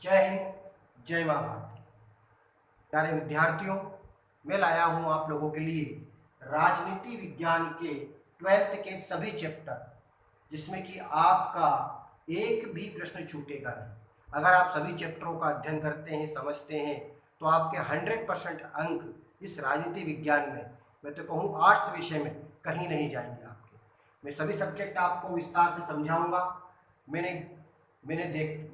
जय हिंद, जय माँ भारती। प्यारे विद्यार्थियों, मैं लाया हूँ आप लोगों के लिए राजनीति विज्ञान के 12th के सभी चैप्टर, जिसमें कि आपका एक भी प्रश्न छूटेगा नहीं। अगर आप सभी चैप्टरों का अध्ययन करते हैं, समझते हैं, तो आपके 100% अंक इस राजनीति विज्ञान में, मैं तो कहूँ आर्ट्स विषय में, कहीं नहीं जाएंगे आपके। मैं सभी सब्जेक्ट आपको विस्तार से समझाऊंगा। मैंने मैंने देख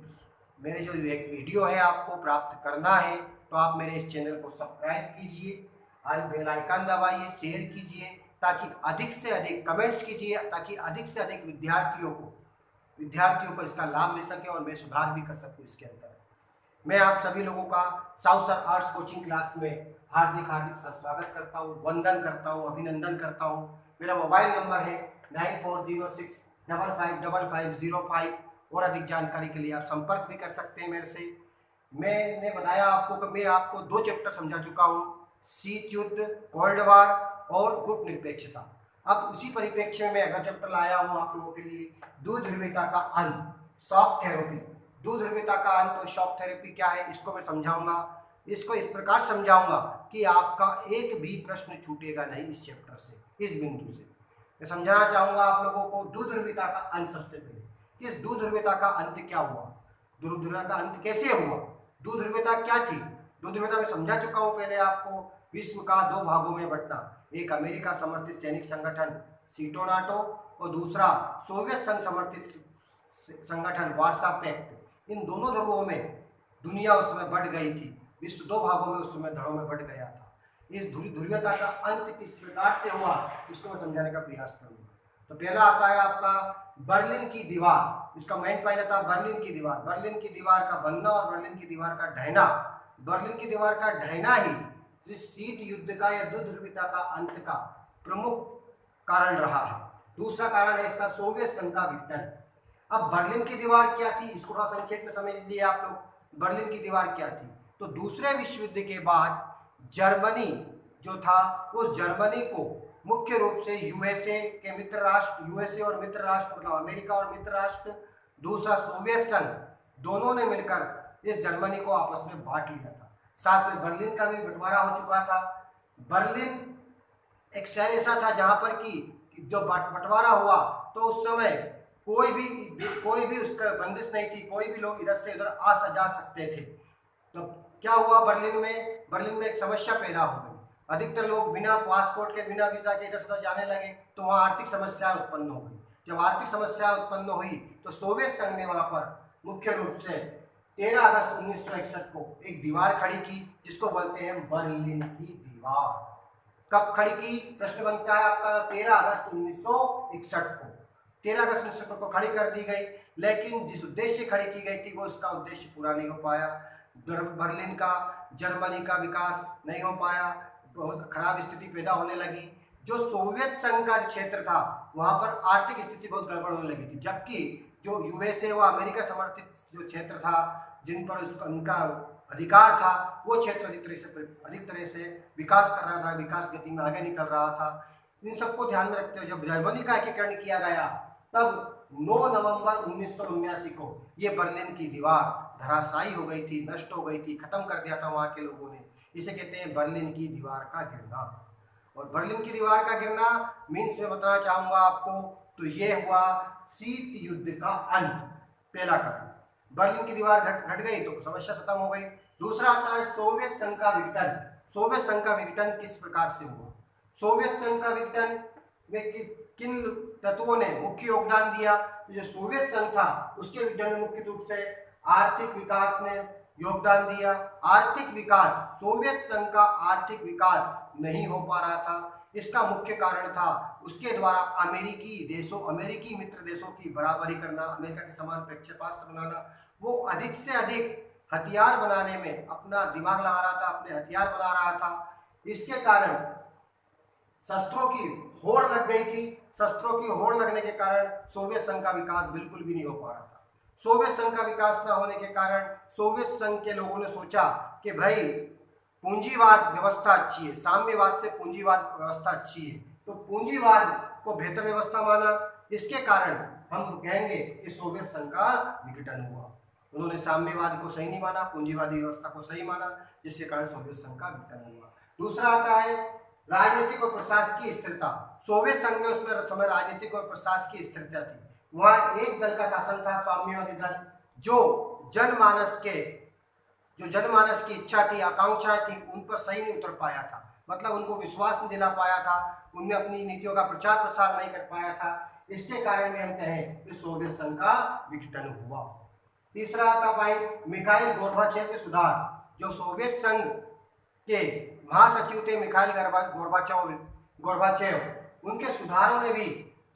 मेरे जो एक वीडियो है आपको प्राप्त करना है, तो आप मेरे इस चैनल को सब्सक्राइब कीजिए, आज बेल आइकन दबाइए, शेयर कीजिए, ताकि अधिक से अधिक कमेंट्स कीजिए, ताकि अधिक से अधिक विद्यार्थियों को इसका लाभ मिल सके और मैं सुधार भी कर सकूं इसके अंदर। मैं आप सभी लोगों का south sir arts coaching class में हार्दिक हार्दिक स्वागत करता हूँ, वंदन करता हूँ, अभिनंदन करता हूँ। मेरा मोबाइल नंबर है 9406555505 और अधिक जानकारी के लिए आप संपर्क भी कर सकते हैं मेरे से। मैंने बताया आपको कि मैं आपको 2 चैप्टर समझा चुका हूँ, शीत युद्ध, कोल्ड वार और गुट निरपेक्षता। अब उसी परिप्रेक्ष्य में अगर चैप्टर लाया हूँ आप लोगों के लिए द्विध्रुवीयता का अंत, शॉक थेरेपी। द्विध्रुवीयता का अंत और शॉक थेरेपी क्या है, इसको मैं समझाऊंगा। इसको इस प्रकार समझाऊंगा कि आपका एक भी प्रश्न छूटेगा नहीं इस चैप्टर से, इस बिंदु से। मैं समझाना चाहूंगा आप लोगों को द्विध्रुवीयता का अंत। सबसे पहले कि इस द्विध्रुवीयता का अंत क्या हुआ, द्विध्रुवीयता का अंत कैसे हुआ, द्विध्रुवीयता क्या थी। द्विध्रुवीयता में समझा चुका हूं पहले आपको। विश्व का 2 भागों में बंटना, एक अमेरिका समर्थित सैनिक संगठन सीटो नाटो और दूसरा सोवियत संघ समर्थित संगठन वार्सा पैक्ट। इन दोनों ध्रुवों में दुनिया उस समय बढ़ गई थी। विश्व 2 भागों में उस समय धड़ों में बढ़ गया था। इस ध्रुवीयता का अंत किस प्रकार से हुआ, इसको मैं समझाने का प्रयास करूंगा। तो पहला आता है आपका बर्लिन की दीवार। इसका मेन पॉइंट आता है बर्लिन की दीवार। बर्लिन की दीवार का बनना और बर्लिन की दीवार का ढहना। बर्लिन की दीवार का ढहना ही इस शीत युद्ध का या द्विध्रुवीयता का अंत का प्रमुख कारण रहा है। दूसरा कारण है इसका सोवियत संघ का विघटन। अब बर्लिन की दीवार क्या थी, इसको थोड़ा संक्षेप में समझ लीजिए आप लोग। बर्लिन की दीवार क्या थी, तो दूसरे विश्व युद्ध के बाद जर्मनी जो था, उस जर्मनी को मुख्य रूप से यूएसए के मित्र राष्ट्र, यूएसए और मित्र राष्ट्र मतलब अमेरिका और मित्र राष्ट्र, दूसरा सोवियत संघ, दोनों ने मिलकर इस जर्मनी को आपस में बांट लिया था। साथ में बर्लिन का भी बंटवारा हो चुका था। बर्लिन एक शहर ऐसा था जहां पर कि जो बंटवारा हुआ तो उस समय कोई भी उसका बंदिश नहीं थी, कोई भी लोग इधर से उधर आ जा सकते थे। तो क्या हुआ, बर्लिन में एक समस्या पैदा हो गई। अधिकतर लोग बिना पासपोर्ट के, बिना वीजा के इधर से उधर जाने लगे, तो वहाँ आर्थिक समस्या उत्पन्न हो गई। जब आर्थिक समस्या उत्पन्न हुई तो सोवियत संघ ने वहाँ पर मुख्य रूप से 13 अगस्त 1961 को एक दीवार खड़ी की, जिसको बोलते हैं बर्लिन की दीवार। कब खड़ी की, प्रश्न बनता है आपका 13 अगस्त 1961 को। 13 अगस्त 1961 को खड़ी कर दी गई, लेकिन जिस उद्देश्य खड़ी की गई थी वो उसका उद्देश्य पूरा नहीं हो पाया। बर्लिन का, जर्मनी का विकास नहीं हो पाया, बहुत खराब स्थिति पैदा होने लगी। जो सोवियत संघ का क्षेत्र था वहां पर आर्थिक स्थिति बहुत गड़बड़ होने लगी थी, जबकि जो यूएसए व अमेरिका समर्थित जो क्षेत्र था, जिन पर उनका अधिकार था, वो क्षेत्र अधिक तरह से विकास कर रहा था, विकास गति में आगे निकल रहा था। इन सबको ध्यान में रखते हुए जब जर्मनी का एकीकरण किया गया, तब 9 नवंबर 1979 को ये बर्लिन की दीवार धराशायी हो गई थी, नष्ट हो गई थी, खत्म कर दिया था वहाँ के लोगों ने। इसे कहते हैं बर्लिन की दीवार का गिरना। और बर्लिन की दीवार का गिरना मीन्स में बताना चाहूंगा आपको, तो ये हुआ शीत युद्ध का अंत, पहला कारण। बर्लिन की दीवार घट गई तो समस्या खत्म हो गई। दूसरा आता है सोवियत संघ का विघटन। सोवियत संघ का विघटन किस प्रकार से हुआ, सोवियत संघ का विघटन में किन तत्वों ने मुख्य योगदान दिया। जो सोवियत संघ था उसके विघटन में मुख्य रूप से आर्थिक विकास ने योगदान दिया। आर्थिक विकास, सोवियत संघ का आर्थिक विकास नहीं हो पा रहा था। इसका मुख्य कारण था उसके द्वारा अमेरिकी मित्र देशों की बराबरी करना, अमेरिका के समान प्रक्षेपास्त्र बनाना। वो अधिक से अधिक हथियार बनाने में अपना दिमाग लगा रहा था, अपने हथियार बना रहा था। इसके कारण शस्त्रों की होड़ लग गई थी। शस्त्रों की होड़ लगने के कारण सोवियत संघ का विकास बिल्कुल भी नहीं हो पा रहा था। सोवियत संघ का विकास न होने के कारण सोवियत संघ के लोगों ने सोचा कि भाई पूंजीवाद व्यवस्था अच्छी है, साम्यवाद से पूंजीवाद व्यवस्था अच्छी है, तो पूंजीवाद को बेहतर व्यवस्था माना। इसके कारण हम कहेंगे कि सोवियत संघ का विघटन हुआ। उन्होंने साम्यवाद को सही नहीं माना, पूंजीवादी व्यवस्था को सही माना, जिसके कारण सोवियत संघ का विघटन हुआ। दूसरा आता है राजनीतिक और प्रशासकीय स्थिरता। सोवियत संघ में उसमें समय राजनीतिक और प्रशासकीय स्थिरता थी। वहाँ एक दल का शासन था, साम्यवादी दल, जो जनमानस की इच्छा थी, आकांक्षाएं थी, उन पर सही नहीं उतर पाया था। मतलब उनको विश्वास नहीं दिला पाया था, उनने अपनी नीतियों का प्रचार प्रसार नहीं कर पाया था। इसके कारण में हम कहें कि सोवियत संघ का विघटन हुआ। तीसरा आता पॉइंट मिखाइल गोर्बाचेव के सुधार। जो सोवियत संघ के महासचिव थे मिखाइल गोर्बाचेव, उनके सुधारों ने भी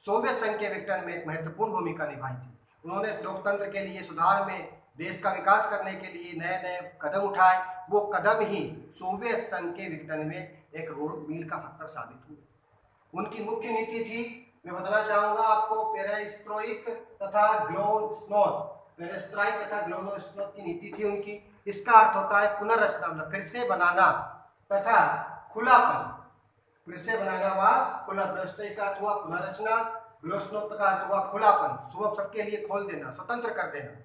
सोवियत संघ के विघटन में एक महत्वपूर्ण भूमिका निभाई थी। उन्होंने लोकतंत्र के लिए, सुधार में, देश का विकास करने के लिए नए नए कदम उठाए। वो कदम ही सोवियत संघ के विघटन में एक रोड मील का पत्थर साबित हुए। उनकी मुख्य नीति थी, मैं बताना चाहूंगा आपको, पेरेस्ट्रोइक तथा ग्लासनोस्त। पेरेस्ट्रोइक तथा ग्लासनोस्त की नीति थी उनकी। इसका अर्थ होता है पुनर्रचना, मतलब फिर से बनाना तथा खुलापन। फिर से बनाना व खुला। पेरेस्ट्रोइक का अर्थ हुआ पुनर्रचना, ग्लासनोस्त का अर्थ हुआ खुलापन, सबके लिए खोल देना, स्वतंत्र कर देना।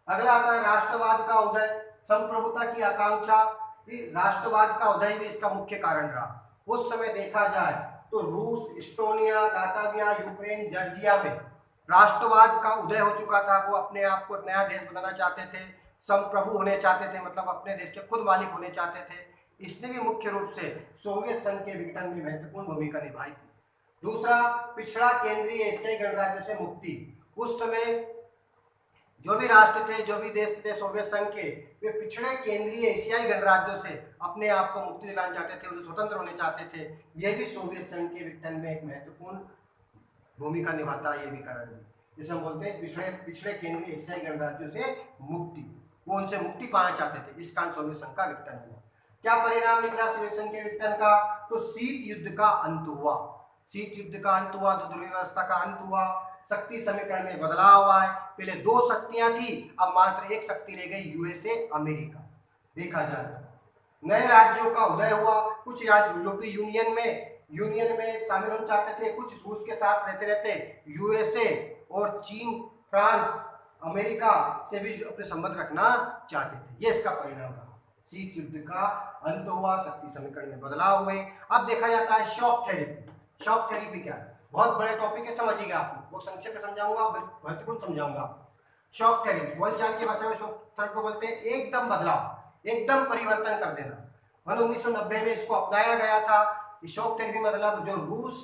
अगला आता है राष्ट्रवाद का उदय, संप्रभुता की आकांक्षा। राष्ट्रवाद का उदय भी इसका मुख्य कारण रहा। उस समय देखा जाए तो रूस, इस्टोनिया, लातविया, यूक्रेन, जॉर्जिया में राष्ट्रवाद का उदय हो चुका था। वो अपने आप को एक नया देश बनाना चाहते थे, संप्रभु होने चाहते थे, मतलब अपने देश के खुद मालिक होने चाहते थे। इसने भी मुख्य रूप से सोवियत संघ के विघटन में महत्वपूर्ण भूमिका निभाई थी। दूसरा, पिछड़ा केंद्रीय एशियाई गणराज्यों से मुक्ति। उस समय जो भी राष्ट्र थे, जो भी देश थे सोवियत संघ के, वे पिछड़े केंद्रीय एशियाई गणराज्यों से अपने आप को मुक्ति दिलाना चाहते थे, उन्हें स्वतंत्र होने चाहते थे। यह भी सोवियत संघ के विघटन में एक महत्वपूर्ण भूमिका निभाता है। ये भी कारण है, जिसे हम बोलते हैं पिछड़े केंद्रीय एशियाई गणराज्यों से मुक्ति। वो उनसे मुक्ति पाना चाहते थे, इस कारण सोवियत संघ का विघटन हुआ। क्या परिणाम निकला सोवियत संघ के विघटन का? तो शीत युद्ध का अंत हुआ। शीत युद्ध का अंत हुआ, दुर्व्यवस्था का अंत हुआ, शक्ति समीकरण में बदलाव हुआ है। पहले दो शक्तियां थी, अब मात्र एक शक्ति रह गई, यूएसए, अमेरिका। देखा जाए तो नए राज्यों का उदय हुआ। कुछ राज्य यूरोपीय यूनियन में शामिल होना चाहते थे, कुछ रूस के साथ रहते रहते यूएसए और चीन, फ्रांस, अमेरिका से भी अपने संबंध रखना चाहते थे। ये इसका परिणाम रहा। शीत युद्ध का अंत हुआ, शक्ति समीकरण में बदलाव हुए। अब देखा जाता है शॉक थेरेपी। शॉक थेरेपी क्या है? बहुत बड़े टॉपिक है, समझिएगा आप। वो संक्षेप में समझाऊंगा, महत्वपूर्ण समझाऊंगा। शॉक थेरेपी बोलचाल की भाषा में शॉक थेरेपी को बोलते हैं एकदम बदलाव, एकदम परिवर्तन कर देना। 1990 में इसको अपनाया गया था। शॉक थेरेपी मतलब जो रूस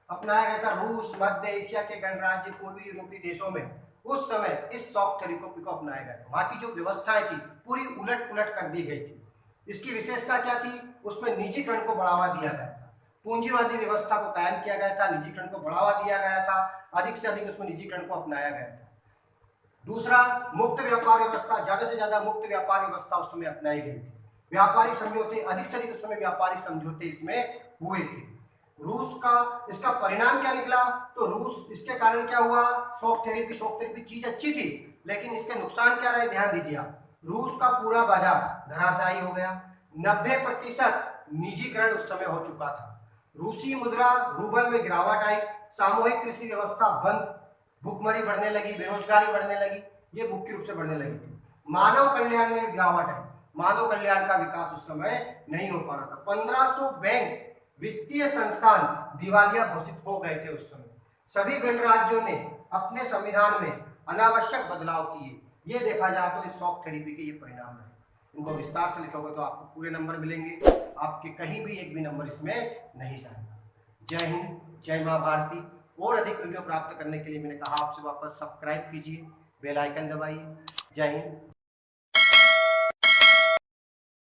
अपनाया गया था, रूस, मध्य एशिया के गणराज्य, पूर्वी यूरोपीय देशों में उस समय इस शॉक थेरेपी को अपनाया गया था। वहां की जो व्यवस्थाएं थी पूरी उलट पुलट कर दी गई थी। इसकी विशेषता क्या थी? उसमें निजीकरण को बढ़ावा दिया गया था, पूंजीवादी व्यवस्था को कायम किया गया था, निजीकरण को बढ़ावा दिया गया था, अधिक से अधिक उसमें निजीकरण को अपनाया गया था। दूसरा, मुक्त व्यापार व्यवस्था, ज्यादा से ज्यादा मुक्त व्यापार व्यवस्था उस समय अपनाई गई थी। व्यापारिक समझौते, अधिक से अधिक उस समय व्यापारिक समझौते इसमें हुए थे। रूस का इसका परिणाम क्या निकला? तो रूस, इसके कारण क्या हुआ? शॉक थेरेपी चीज अच्छी थी, लेकिन इसके नुकसान क्या रहे? ध्यान दीजिए आप। रूस का पूरा बाजार धराशायी हो गया। 90% निजीकरण उस समय हो चुका था। रूसी मुद्रा रूबल में गिरावट आई, सामूहिक कृषि व्यवस्था बंद, भुखमरी बढ़ने लगी, बेरोजगारी बढ़ने लगी, ये मुख्य रूप से बढ़ने लगी थी। मानव कल्याण में गिरावट है, मानव कल्याण का विकास उस समय नहीं हो पा रहा था। 1500 बैंक, वित्तीय संस्थान दिवालिया घोषित हो गए थे उस समय। सभी गणराज्यों ने अपने संविधान में अनावश्यक बदलाव किए। ये देखा जाए तो इस शॉक थेरेपी के ये परिणाम है। इनको विस्तार से लिखोगे तो आपको पूरे नंबर मिलेंगे, आपके कहीं भी एक भी नंबर इसमें नहीं जाएगा। जय हिंद, जय मां भारती। और अधिक वीडियो प्राप्त करने के लिए मैंने कहा आपसे वापस सब्सक्राइब कीजिए, बेल आइकन दबाइए। जय हिंद।